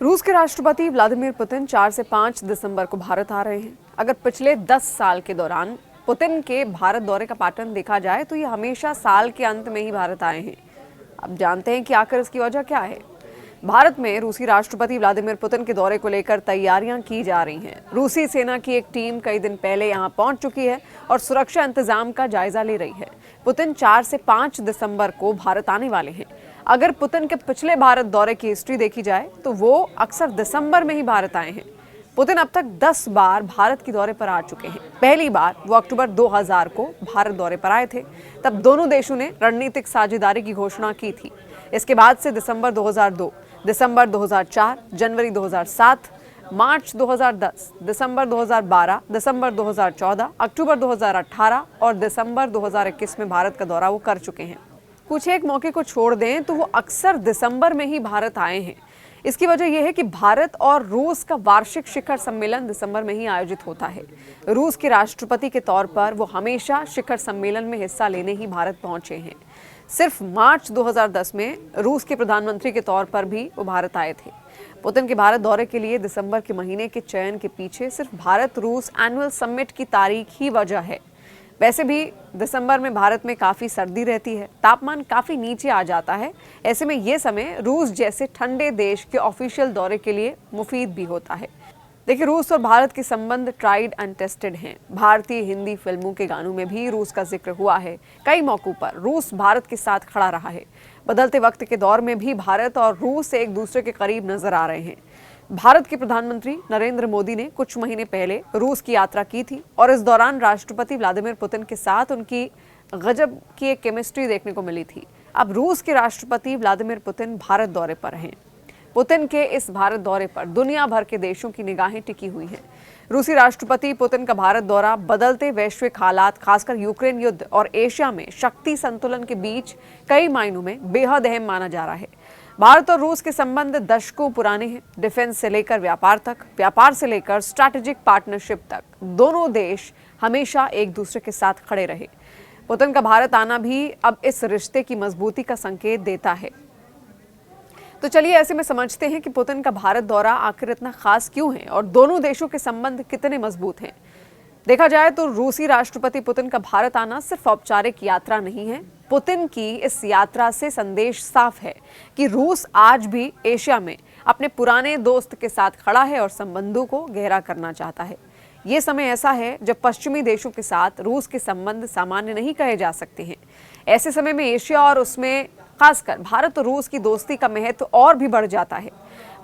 रूस के राष्ट्रपति व्लादिमीर पुतिन 4 से 5 दिसंबर को भारत आ रहे हैं। अगर पिछले 10 साल के दौरान पुतिन के भारत दौरे का पैटर्न देखा जाए तो ये हमेशा साल के अंत में ही भारत आए हैं। अब जानते हैं कि आखिर इसकी वजह क्या है। भारत में रूसी राष्ट्रपति व्लादिमीर पुतिन के दौरे को लेकर तैयारियां की जा रही हैं। रूसी सेना की एक टीम कई दिन पहले यहां पहुंच चुकी है और सुरक्षा इंतजाम का जायजा ले रही है। पुतिन 4 से 5 दिसंबर को भारत आने वाले हैं। अगर पुतिन के पिछले भारत दौरे की हिस्ट्री देखी जाए तो वो अक्सर दिसंबर में ही भारत आए हैं। पुतिन अब तक 10 बार भारत के दौरे पर आ चुके हैं। पहली बार वो अक्टूबर 2000 को भारत दौरे पर आए थे। तब दोनों देशों ने रणनीतिक साझेदारी की घोषणा की थी। इसके बाद से दिसंबर 2002, दिसंबर 2004, जनवरी 2007, मार्च 2010, दिसंबर 2012, दिसंबर 2014, अक्टूबर 2018 और दिसंबर 2021 में भारत का दौरा वो कर चुके हैं। कुछ एक मौके को छोड़ दें तो वो अक्सर दिसंबर में ही भारत आए हैं। इसकी वजह यह है कि भारत और रूस का वार्षिक शिखर सम्मेलन दिसंबर में ही आयोजित होता है। रूस के राष्ट्रपति के तौर पर वो हमेशा शिखर सम्मेलन में हिस्सा लेने ही भारत पहुंचे हैं। सिर्फ मार्च 2010 में रूस के प्रधानमंत्री के तौर पर भी वो भारत आए थे। पुतिन के भारत दौरे के लिए दिसंबर के महीने के चयन के पीछे सिर्फ भारत रूस एनुअल समिट की तारीख ही वजह है। वैसे भी दिसंबर में भारत में काफ़ी सर्दी रहती है, तापमान काफ़ी नीचे आ जाता है। ऐसे में ये समय रूस जैसे ठंडे देश के ऑफिशियल दौरे के लिए मुफीद भी होता है। देखिए, रूस और भारत के संबंध ट्राइड एंड टेस्टेड हैं। भारतीय हिंदी फिल्मों के गानों में भी रूस का जिक्र हुआ है। कई मौकों पर रूस भारत के साथ खड़ा रहा है। बदलते वक्त के दौर में भी भारत और रूस एक दूसरे के करीब नजर आ रहे हैं। भारत के प्रधानमंत्री नरेंद्र मोदी ने कुछ महीने पहले रूस की यात्रा की थी और इस दौरान राष्ट्रपति व्लादिमीर पुतिन के साथ उनकी गजब की एक केमिस्ट्री देखने को मिली थी। अब रूस के राष्ट्रपति व्लादिमीर पुतिन भारत दौरे पर हैं। पुतिन के इस भारत दौरे पर दुनिया भर के देशों की निगाहें टिकी हुई हैं। रूसी राष्ट्रपति पुतिन का भारत दौरा बदलते वैश्विक हालात, खासकर यूक्रेन युद्ध और एशिया में शक्ति संतुलन के बीच कई मायनों में बेहद अहम माना जा रहा है। भारत और रूस के संबंध दशकों पुराने हैं। डिफेंस से लेकर व्यापार तक, व्यापार से लेकर स्ट्रैटेजिक पार्टनरशिप तक, दोनों देश हमेशा एक दूसरे के साथ खड़े रहे। पुतिन का भारत आना भी अब इस रिश्ते की मजबूती का संकेत देता है। तो चलिए ऐसे में समझते हैं कि पुतिन का भारत दौरा आखिर इतना खास क्यों है और दोनों देशों के संबंध कितने मजबूत हैं। देखा जाए तो रूसी राष्ट्रपति पुतिन का भारत आना सिर्फ औपचारिक यात्रा नहीं है। पुतिन की इस यात्रा से संदेश साफ है कि रूस आज भी एशिया में अपने पुराने दोस्त के साथ खड़ा है और संबंधों को गहरा करना चाहता है। ये समय ऐसा है जब पश्चिमी देशों के साथ रूस के संबंध सामान्य नहीं कहे जा सकते हैं। ऐसे समय में एशिया और उसमें खासकर भारत और रूस की दोस्ती का महत्व और भी बढ़ जाता है।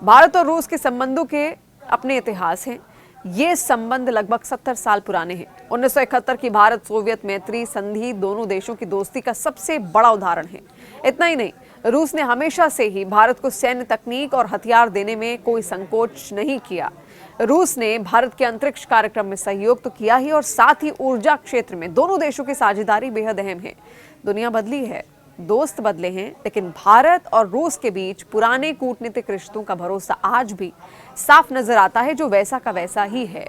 भारत और रूस के संबंधों के अपने इतिहास हैं। ये संबंध लगभग 70 साल पुराने हैं। 1971 की भारत सोवियत मैत्री संधि दोनों देशों की दोस्ती का सबसे बड़ा उदाहरण है। इतना ही नहीं, रूस ने हमेशा से ही भारत को सैन्य तकनीक और हथियार देने में कोई संकोच नहीं किया। रूस ने भारत के अंतरिक्ष कार्यक्रम में सहयोग तो किया ही, और साथ ही ऊर्जा क्षेत्र में दोनों देशों की साझेदारी बेहद अहम है। दुनिया बदली है, दोस्त बदले हैं, लेकिन भारत और रूस के बीच पुराने कूटनीतिक रिश्तों का भरोसा आज भी साफ नजर आता है, जो वैसा का वैसा ही है।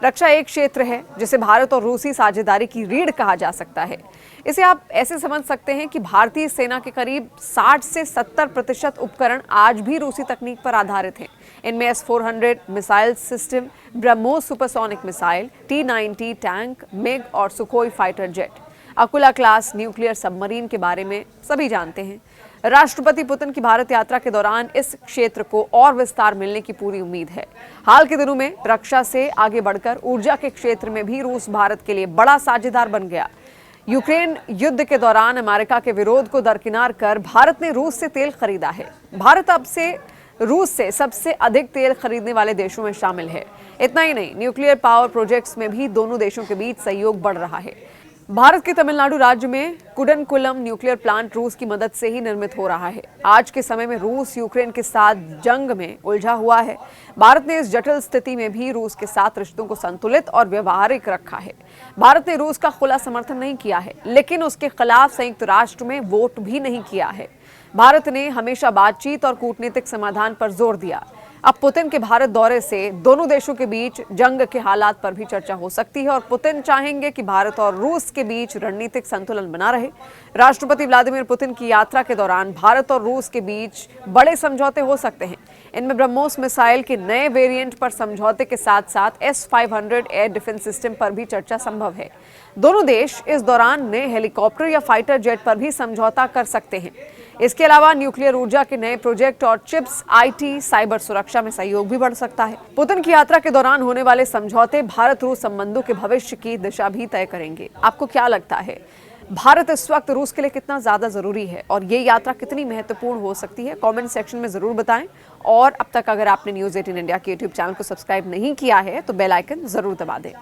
रक्षा एक क्षेत्र है जिसे भारत और रूसी साझेदारी की रीढ़ कहा जा सकता है। इसे आप ऐसे समझ सकते हैं कि भारतीय सेना के करीब 60 से 70% उपकरण आज भी रूसी तकनीक पर आधारित हैं। इनमें S-400 missile system, BrahMos supersonic missile, T-90 tank, MiG और Sukhoi fighter jet, Akula class nuclear submarine के बारे में सभी जानते हैं। राष्ट्रपति पुतिन की भारत यात्रा के दौरान इस क्षेत्र को और विस्तार मिलने की पूरी उम्मीद है। हाल के दिनों में रक्षा से आगे बढ़कर ऊर्जा के क्षेत्र में भी रूस भारत के लिए बड़ा साझेदार बन गया। यूक्रेन युद्ध के दौरान अमेरिका के विरोध को दरकिनार कर भारत ने रूस से तेल खरीदा है। भारत अब से रूस से सबसे अधिक तेल खरीदने वाले देशों में शामिल है। इतना ही नहीं, न्यूक्लियर पावर प्रोजेक्ट्स में भी दोनों देशों के बीच सहयोग बढ़ रहा है। भारत के तमिलनाडु राज्य में कुडनकुलम न्यूक्लियर प्लांट रूस की मदद से ही निर्मित हो रहा है। आज के समय में रूस यूक्रेन के साथ जंग में उलझा हुआ है। भारत ने इस जटिल स्थिति में भी रूस के साथ रिश्तों को संतुलित और व्यवहारिक रखा है। भारत ने रूस का खुला समर्थन नहीं किया है, लेकिन उसके खिलाफ संयुक्त राष्ट्र में वोट भी नहीं किया है। भारत ने हमेशा बातचीत और कूटनीतिक समाधान पर जोर दिया। अब पुतिन के भारत दौरे से दोनों देशों के बीच जंग के हालात पर भी चर्चा हो सकती है और पुतिन चाहेंगे कि भारत और रूस के बीच रणनीतिक संतुलन बना रहे। राष्ट्रपति व्लादिमीर पुतिन की यात्रा के दौरान भारत और रूस के बीच बड़े समझौते हो सकते हैं। इनमें ब्रह्मोस मिसाइल के नए वेरिएंट पर समझौते के साथ साथ S-500 एयर डिफेंस सिस्टम पर भी चर्चा संभव है। दोनों देश इस दौरान नए हेलीकॉप्टर या फाइटर जेट पर भी समझौता कर सकते हैं। इसके अलावा न्यूक्लियर ऊर्जा के नए प्रोजेक्ट और चिप्स, IT, साइबर सुरक्षा में सहयोग भी बढ़ सकता है। पुतिन की यात्रा के दौरान होने वाले समझौते भारत रूस संबंधों के भविष्य की दिशा भी तय करेंगे। आपको क्या लगता है, भारत इस वक्त रूस के लिए कितना ज्यादा जरूरी है और ये यात्रा कितनी महत्वपूर्ण हो सकती है? कमेंट सेक्शन में जरूर बताएं। और अब तक अगर आपने न्यूज़ 18 इंडिया के यूट्यूब चैनल को सब्सक्राइब नहीं किया है तो बेल आइकन जरूर दबा दें।